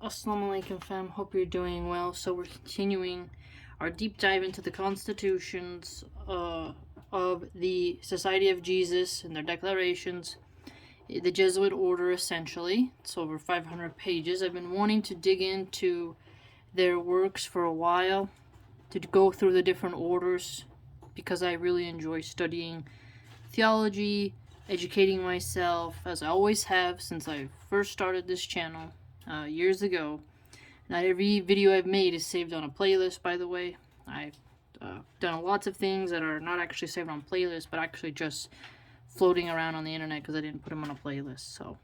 Assalamu alaikum fam, hope you're doing well. So we're continuing our deep dive into the constitutions of the Society of Jesus and their declarations, the Jesuit order essentially. It's over 500 pages. I've been wanting to dig into their works for a while, to go through the different orders, because I really enjoy studying theology, educating myself, as I always have since I first started this channel years ago. Not every video I've made is saved on a playlist, by the way. I've done lots of things that are not actually saved on playlists, but actually just floating around on the internet because I didn't put them on a playlist. So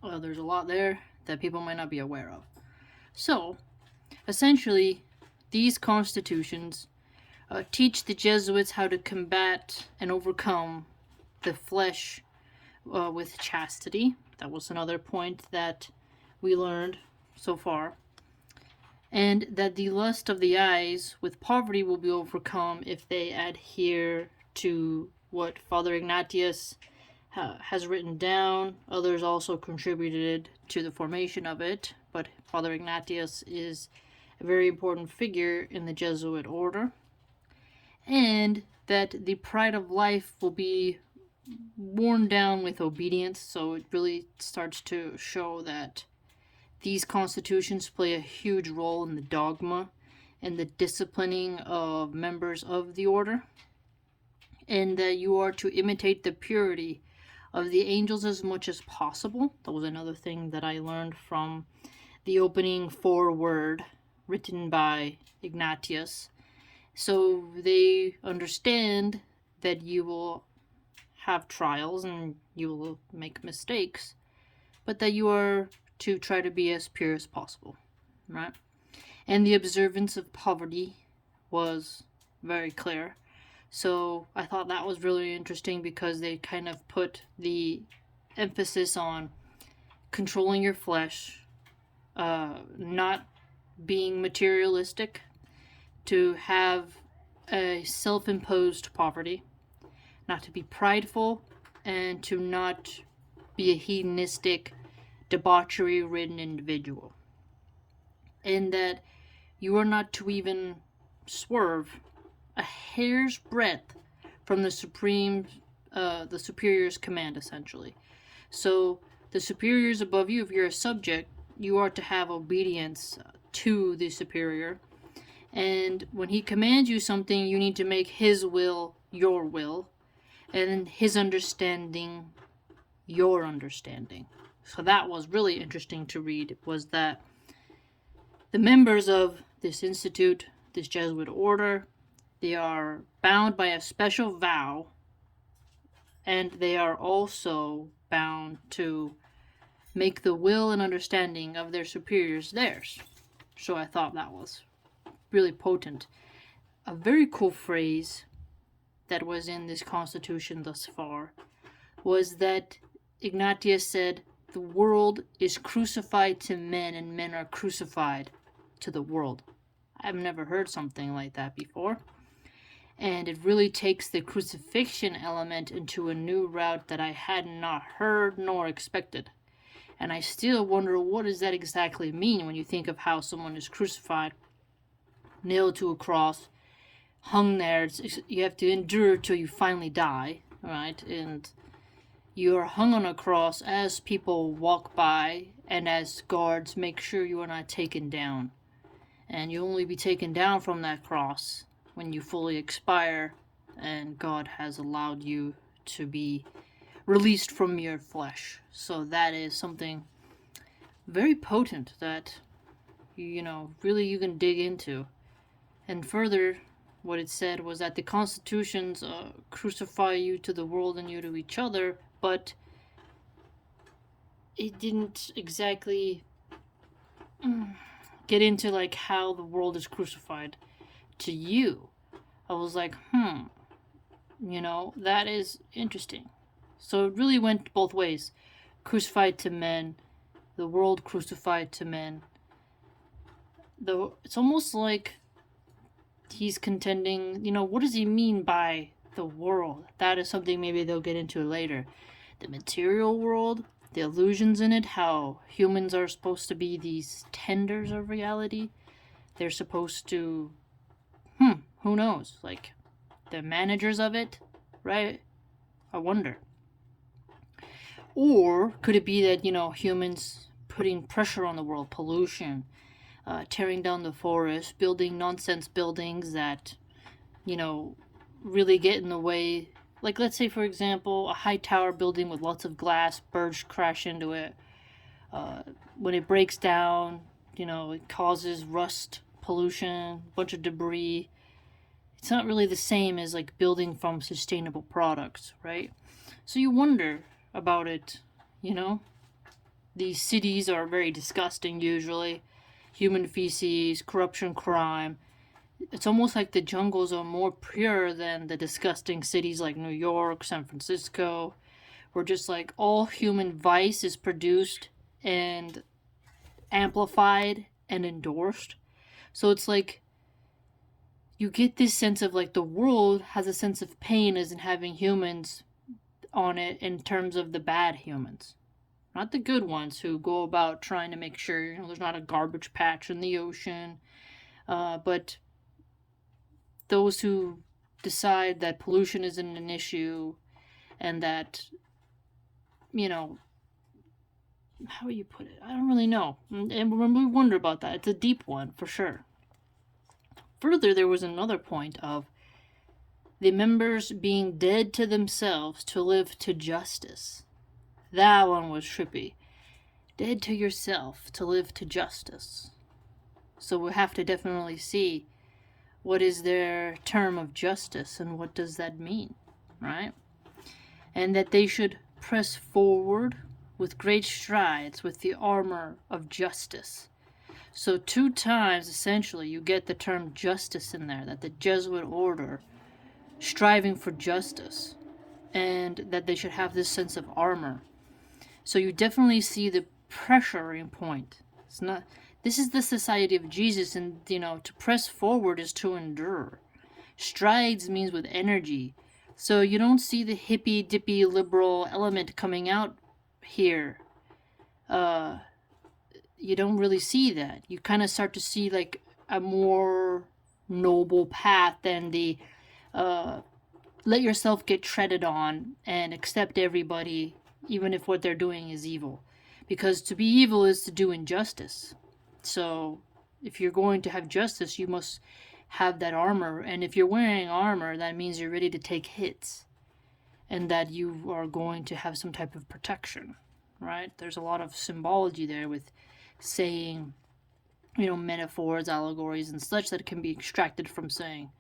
there's a lot there that people might not be aware of. So essentially, these constitutions teach the Jesuits how to combat and overcome the flesh with chastity. That was another point that we learned so far. And that the lust of the eyes with poverty will be overcome if they adhere to what Father Ignatius has written down. Others also contributed to the formation of it, but Father Ignatius is a very important figure in the Jesuit order. And that the pride of life will be worn down with obedience, so it really starts to show that these constitutions play a huge role in the dogma and the disciplining of members of the order, and that you are to imitate the purity of the angels as much as possible. That was another thing that I learned from the opening foreword written by Ignatius. So they understand that you will have trials and you will make mistakes, but that you are to try to be as pure as possible, right? And the observance of poverty was very clear. So I thought that was really interesting because they kind of put the emphasis on controlling your flesh, not being materialistic, to have a self-imposed poverty, not to be prideful, and to not be a hedonistic, debauchery-ridden individual. And that you are not to even swerve a hair's breadth from the superior's command, essentially. So the superiors above you, if you're a subject, you are to have obedience to the superior. And when he commands you something, you need to make his will your will, and his understanding your understanding. So that was really interesting to read, was that the members of this institute, this Jesuit order, they are bound by a special vow, and they are also bound to make the will and understanding of their superiors theirs. So I thought that was really potent. A very cool phrase that was in this constitution thus far was that Ignatius said, "The world is crucified to men and men are crucified to the world." I've never heard something like that before. And it really takes the crucifixion element into a new route that I had not heard nor expected. And I still wonder, what does that exactly mean when you think of how someone is crucified, nailed to a cross, hung there. You have to endure till you finally die, right? And you are hung on a cross as people walk by and as guards make sure you are not taken down. And you'll only be taken down from that cross when you fully expire and God has allowed you to be released from your flesh. So that is something very potent that, really you can dig into. And further, what it said was that the constitutions crucify you to the world and you to each other, but it didn't exactly get into like how the world is crucified to you. I was like, that is interesting. So it really went both ways. Crucified to men, the world crucified to men. Though it's almost like he's contending, what does he mean by the world? That is something maybe they'll get into later. The material world the illusions in it, how humans are supposed to be these tenders of reality. They're supposed to, who knows, like the managers of it, right? I wonder. Or could it be that, humans putting pressure on the world, pollution, tearing down the forest, building nonsense buildings that, really get in the way. Like, let's say, for example, a high tower building with lots of glass, birds crash into it. When it breaks down, it causes rust, pollution, a bunch of debris. It's not really the same as, like, building from sustainable products, right? So you wonder about it, These cities are very disgusting, usually. Human feces, corruption, crime. It's almost like the jungles are more pure than the disgusting cities like New York, San Francisco, where just like all human vice is produced and amplified and endorsed. So it's like you get this sense of like the world has a sense of pain as in having humans on it in terms of the bad humans. Not the good ones who go about trying to make sure, there's not a garbage patch in the ocean, but those who decide that pollution isn't an issue and that, how do you put it? I don't really know. And we wonder about that. It's a deep one, for sure. Further, there was another point of the members being dead to themselves to live to justice. That one was trippy. Dead to yourself to live to justice. So we have to definitely see what is their term of justice and what does that mean, right? And that they should press forward with great strides with the armor of justice. So 2 times, essentially, you get the term justice in there, that the Jesuit order striving for justice, and that they should have this sense of armor. So you definitely see the pressuring point. It's not... This is the society of Jesus, and, to press forward is to endure. Strides means with energy. So you don't see the hippy-dippy liberal element coming out here. You don't really see that. You kind of start to see, like, a more noble path than the let yourself get treaded on and accept everybody, even if what they're doing is evil. Because to be evil is to do injustice. So if you're going to have justice, you must have that armor. And if you're wearing armor, that means you're ready to take hits. And that you are going to have some type of protection, right? There's a lot of symbology there with saying, metaphors, allegories, and such that can be extracted from saying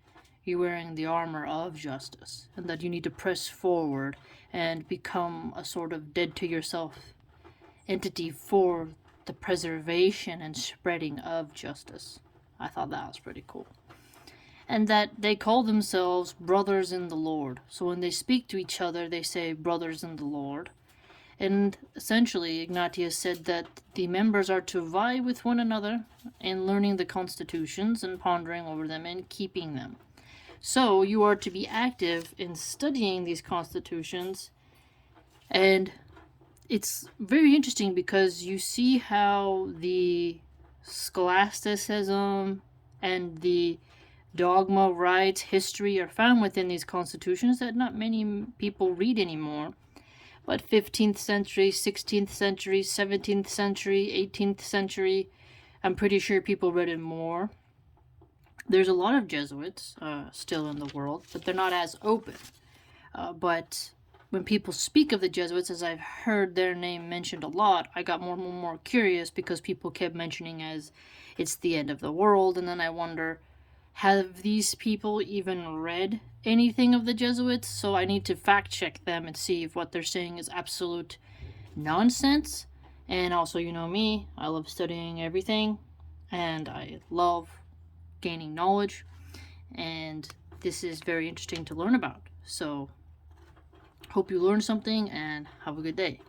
you're wearing the armor of justice. And that you need to press forward and become a sort of dead to yourself entity for the preservation and spreading of justice. I thought that was pretty cool. And that they call themselves brothers in the Lord. So when they speak to each other, they say brothers in the Lord. And essentially, Ignatius said that the members are to vie with one another in learning the constitutions and pondering over them and keeping them. So you are to be active in studying these constitutions, and it's very interesting because you see how the scholasticism and the dogma, rites, history are found within these constitutions that not many people read anymore. But 15th century, 16th century, 17th century, 18th century, I'm pretty sure people read it more. There's a lot of Jesuits still in the world, but they're not as open. But when people speak of the Jesuits, as I've heard their name mentioned a lot, I got more and more curious because people kept mentioning as it's the end of the world, and then I wonder, have these people even read anything of the Jesuits? So I need to fact check them and see if what they're saying is absolute nonsense. And also, me, I love studying everything, and I love gaining knowledge, and this is very interesting to learn about. So hope you learned something, and have a good day.